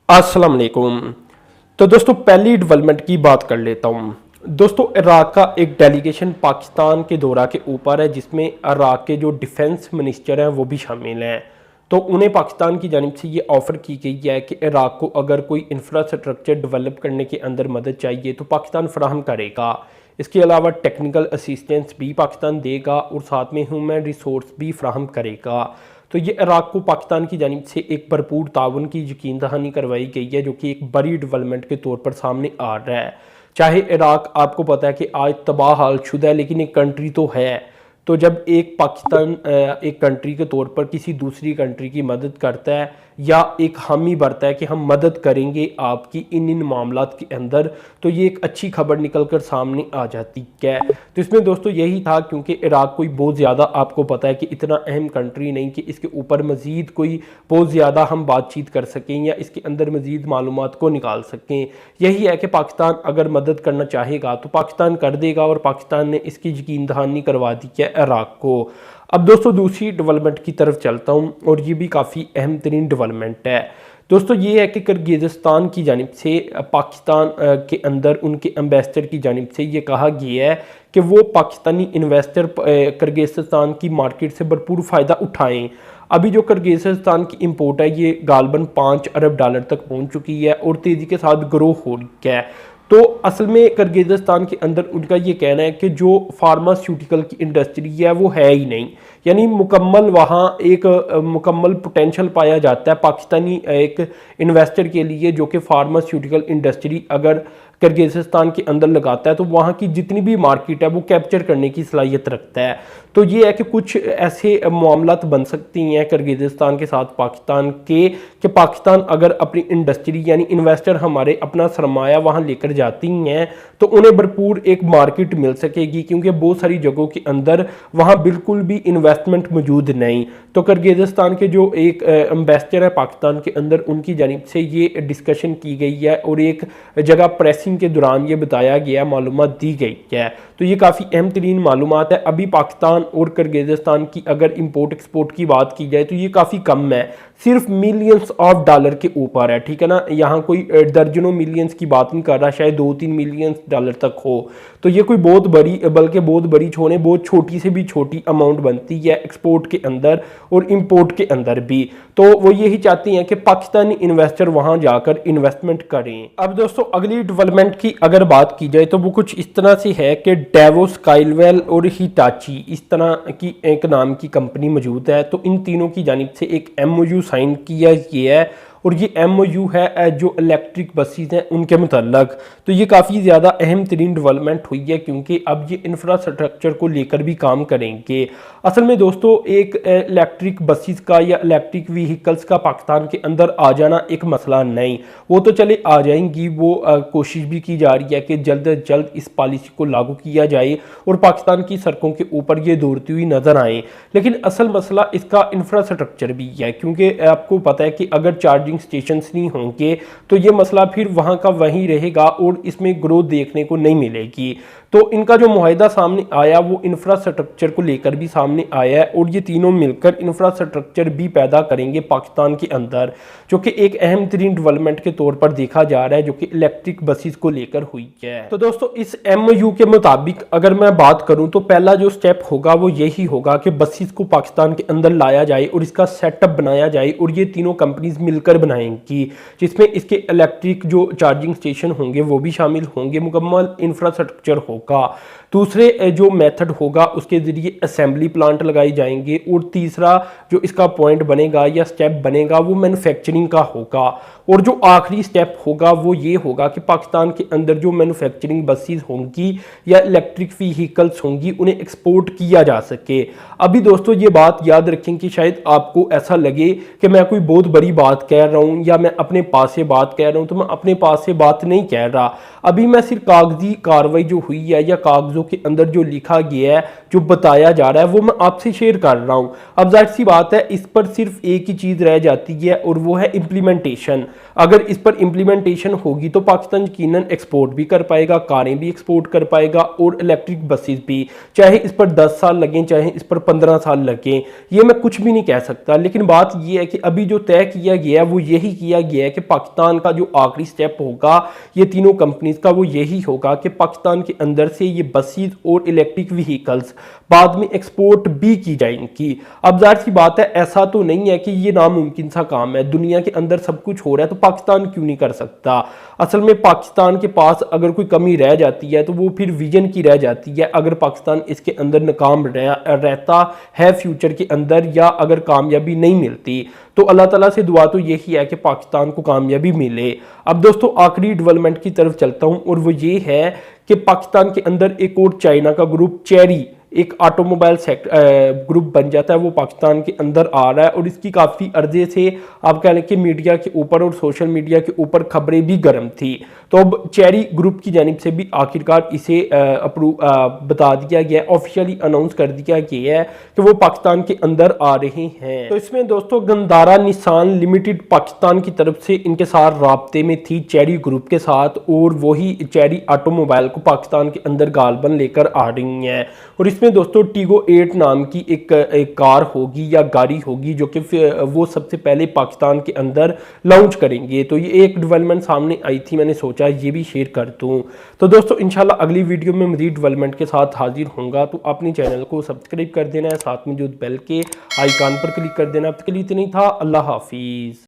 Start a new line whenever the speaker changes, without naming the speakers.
अस्सलाम वालेकुम। तो दोस्तों पहली डेवलपमेंट की बात कर लेता हूँ। दोस्तों इराक का एक डेलीगेशन पाकिस्तान के दौरा के ऊपर है, जिसमें इराक के जो डिफेंस मिनिस्टर हैं वो भी शामिल हैं। तो उन्हें पाकिस्तान की जानिब से ये ऑफ़र की गई है कि इराक को अगर कोई इंफ्रास्ट्रक्चर डेवलप करने के अंदर मदद चाहिए तो पाकिस्तान फराहम करेगा। इसके अलावा टेक्निकल असिस्टेंस भी पाकिस्तान देगा और साथ में ह्यूमन रिसोर्स भी फराहम करेगा। तो ये इराक को पाकिस्तान की जानिब से एक भरपूर ताउन की यकीन दहानी करवाई गई है, जो कि एक बड़ी डेवलपमेंट के तौर पर सामने आ रहा है। चाहे इराक आपको पता है कि आज तबाह हाल शुदा है, लेकिन एक कंट्री तो है। तो जब एक पाकिस्तान एक कंट्री के तौर पर किसी दूसरी कंट्री की मदद करता है या एक हामी भरता है कि हम मदद करेंगे आपकी इन मामलात के अंदर, तो ये एक अच्छी खबर निकल कर सामने आ जाती है। तो इसमें दोस्तों यही था, क्योंकि इराक कोई बहुत ज़्यादा आपको पता है कि इतना अहम कंट्री नहीं कि इसके ऊपर मज़ीद कोई बहुत ज़्यादा हम बातचीत कर सकें या इसके अंदर मज़ीद मालूमात को निकाल सकें। यही है कि पाकिस्तान अगर मदद करना चाहेगा तो पाकिस्तान कर देगा, और पाकिस्तान ने इसकी यकीन दहानी करवा दी है इराक को। अब दोस्तों दूसरी डेवलपमेंट की तरफ चलता हूँ, और ये भी काफ़ी अहम तरीन डेवलपमेंट है। दोस्तों ये है कि किर्गिज़स्तान की जानिब से पाकिस्तान के अंदर उनके एम्बेसडर की जानिब से ये कहा गया है कि वो पाकिस्तानी इन्वेस्टर किर्गिज़स्तान की मार्केट से भरपूर फ़ायदा उठाएं। अभी जो किर्गिज़स्तान की इंपोर्ट है ये गालबन $5 अरब तक पहुंच चुकी है और तेज़ी के साथ ग्रो हो रही है। तो असल में किर्गिज़स्तान के अंदर उनका ये कहना है कि जो फार्मास्यूटिकल की इंडस्ट्री है वो है ही नहीं, यानी मुकम्मल वहाँ एक मुकम्मल पोटेंशियल पाया जाता है पाकिस्तानी एक इन्वेस्टर के लिए, जो कि फार्मास्यूटिकल इंडस्ट्री अगर किर्गिज़स्तान के अंदर लगाता है तो वहाँ की जितनी भी मार्केट है वो कैप्चर करने की सलाहियत रखता है। तो ये है कि कुछ ऐसे मामलात बन सकती हैं किर्गिज़स्तान के साथ पाकिस्तान के, कि पाकिस्तान अगर अपनी इंडस्ट्री यानी इन्वेस्टर हमारे अपना सरमाया वहाँ लेकर जाती हैं तो उन्हें भरपूर एक मार्केट मिल सकेगी, क्योंकि बहुत सारी जगहों के अंदर वहाँ बिल्कुल भी इन्वेस्टमेंट मौजूद नहीं। तो किर्गिज़स्तान के जो एक एम्बेसडर है पाकिस्तान के अंदर, उनकी जानिब से ये डिस्कशन की गई है और एक जगह प्रेसिंग के दौरान ये बताया गया, मालूमात दी गई है। तो ये काफ़ी अहम तरीन मालूमात है। अभी पाकिस्तान और किर्गिज़स्तान की अगर इंपोर्ट एक्सपोर्ट की बात की जाए तो ये काफ़ी कम है, सिर्फ मिलियंस ऑफ डॉलर के ऊपर है, ठीक है ना। यहाँ कोई दर्जनों मिलियंस की बात नहीं कर रहा, शायद 2-3 मिलियंस डॉलर तक हो। तो ये कोई बहुत बड़ी, बल्कि बहुत बड़ी छोड़े, बहुत छोटी से भी छोटी अमाउंट बनती है एक्सपोर्ट के अंदर और इंपोर्ट के अंदर भी। तो वो यही चाहती हैं कि पाकिस्तानी इन्वेस्टर वहाँ जाकर इन्वेस्टमेंट करें। अब दोस्तों अगली डेवलपमेंट की अगर बात की जाए तो वो कुछ इस तरह से है कि डेवोस, काइलवेल और हिटाची, इस तरह की एक नाम की कंपनी मौजूद है। तो इन तीनों की जानिब से एक MOU साइन किया गया है, और ये MOU है जो इलेक्ट्रिक बसेस हैं उनके मुतल्लक। तो ये काफ़ी ज़्यादा अहम तरीन डेवलपमेंट हुई है, क्योंकि अब ये इंफ्रास्ट्रक्चर को लेकर भी काम करेंगे। असल में दोस्तों एक इलेक्ट्रिक बसेस का या इलेक्ट्रिक व्हीकल्स का पाकिस्तान के अंदर आ जाना एक मसला नहीं, वो तो चले आ जाएंगी। वो कोशिश भी की जा रही है कि जल्द अज जल्द इस पॉलिसी को लागू किया जाए और पाकिस्तान की सड़कों के ऊपर ये दौड़ती हुई नजर आए। लेकिन असल मसला इसका इंफ्रास्ट्रक्चर भी है, क्योंकि आपको पता है कि अगर चार्जिंग स्टेशंस नहीं होंगे तो ये मसला फिर वहां का वहीं रहेगा और इसमें ग्रोथ देखने को नहीं मिलेगी। तो इनका जो मुआहिदा सामने आया वो इंफ्रास्ट्रक्चर को लेकर भी सामने आया है, और ये तीनों मिलकर इंफ्रास्ट्रक्चर भी पैदा करेंगे पाकिस्तान के अंदर, जो कि एक अहम तरीन डेवलपमेंट के तौर पर देखा जा रहा है, जो कि इलेक्ट्रिक बसेस को लेकर हुई है। तो दोस्तों इस MOU के मुताबिक अगर मैं बात करूं तो पहला जो स्टेप होगा वो यही होगा कि बसेस को पाकिस्तान के अंदर लाया जाए और इसका सेटअप बनाया जाए, और ये तीनों कंपनीज मिलकर बनाएंगी, जिसमें इसके इलेक्ट्रिक जो चार्जिंग स्टेशन होंगे वो भी शामिल होंगे, मुकम्मल इंफ्रास्ट्रक्चर होगा। दूसरे जो मेथड होगा उसके जरिए असेंबली प्लांट लगाए जाएंगे, और तीसरा जो इसका पॉइंट बनेगा या स्टेप बनेगा वो मैन्युफैक्चरिंग का होगा, और जो आखिरी स्टेप होगा वो ये होगा कि पाकिस्तान के अंदर जो मैन्युफैक्चरिंग बसेस होंगी या इलेक्ट्रिक व्हीकल्स होंगी उन्हें एक्सपोर्ट किया जा सके। अभी दोस्तों ये बात याद रखें कि शायद आपको ऐसा लगे कि मैं कोई बहुत बड़ी बात कह रहा हूँ या मैं अपने पास से बात कह रहा हूँ, तो मैं अपने पास से बात नहीं कह रहा। अभी मैं सिर्फ कागजी कार्रवाई जो हुई है या कागजों कागज़ों के अंदर जो लिखा गया है, जो बताया जा रहा है, वो मैं आपसे शेयर कर रहा हूँ। अब जाहिर सी बात है इस पर सिर्फ एक ही चीज़ रह जाती है और वो है इम्प्लीमेंटेशन। अगर इस पर इम्प्लीमेंटेशन होगी तो पाकिस्तान यकीनन एक्सपोर्ट भी कर पाएगा, कारें भी एक्सपोर्ट कर पाएगा और इलेक्ट्रिक बसेस भी, चाहे इस पर 10 साल लगें चाहे इस पर 15 साल लगें, ये मैं कुछ भी नहीं कह सकता। लेकिन बात ये है कि अभी जो तय किया गया है वो यही किया गया है कि पाकिस्तान का जो आखिरी स्टेप होगा ये तीनों कंपनीज का, वो यही होगा कि पाकिस्तान के अंदर से ये बसेस और इलेक्ट्रिक व्हीकल्स बाद में एक्सपोर्ट भी की जाएंगी। अब जाहिर सी बात है ऐसा तो नहीं है कि ये नामुमकिन सा काम है, दुनिया के अंदर सब कुछ हो रहा है तो पाकिस्तान क्यों नहीं कर सकता। असल में पाकिस्तान के पास अगर कोई कमी रह जाती है तो वो फिर विजन की रह जाती है। अगर पाकिस्तान इसके अंदर नाकाम रहता है फ्यूचर के अंदर, या अगर कामयाबी नहीं मिलती, तो अल्लाह ताला से दुआ तो यही है कि पाकिस्तान को कामयाबी मिले। अब दोस्तों आखिरी डेवलपमेंट की तरफ चलता हूं और वो ये है कि पाकिस्तान के अंदर एक और चाइना का ग्रुप चेरी, एक ऑटोमोबाइल ग्रुप बन जाता है, वो पाकिस्तान के अंदर आ रहा है और इसकी काफ़ी अर्जे से आप कह लें कि मीडिया के ऊपर और सोशल मीडिया के ऊपर खबरें भी गर्म थी। तो अब चेरी ग्रुप की जानिब से भी आखिरकार इसे बता दिया गया, ऑफिशियली अनाउंस कर दिया गया है कि वो पाकिस्तान के अंदर आ रहे हैं। तो इसमें दोस्तों गंदारा निसान लिमिटेड पाकिस्तान की तरफ से इनके साथ राब्ते में थी चेरी ग्रुप के साथ, और वही चेरी ऑटोमोबाइल को पाकिस्तान के अंदर गालबन लेकर आ रही हैं। और इसमें दोस्तों टीगो 8 नाम की एक कार होगी या गाड़ी होगी जो कि वो सबसे पहले पाकिस्तान के अंदर लॉन्च करेंगे। तो ये एक डेवलपमेंट सामने आई थी, मैंने सोचा ये भी शेयर कर दूं। तो दोस्तों इंशाल्लाह अगली वीडियो में मज़ीद डेवलपमेंट के साथ हाजिर होऊंगा। तो अपने चैनल को सब्सक्राइब कर देना है, साथ में जो बेल के आइकन पर क्लिक कर देना। अब तक के लिए इतना ही था। अल्लाह हाफिज़।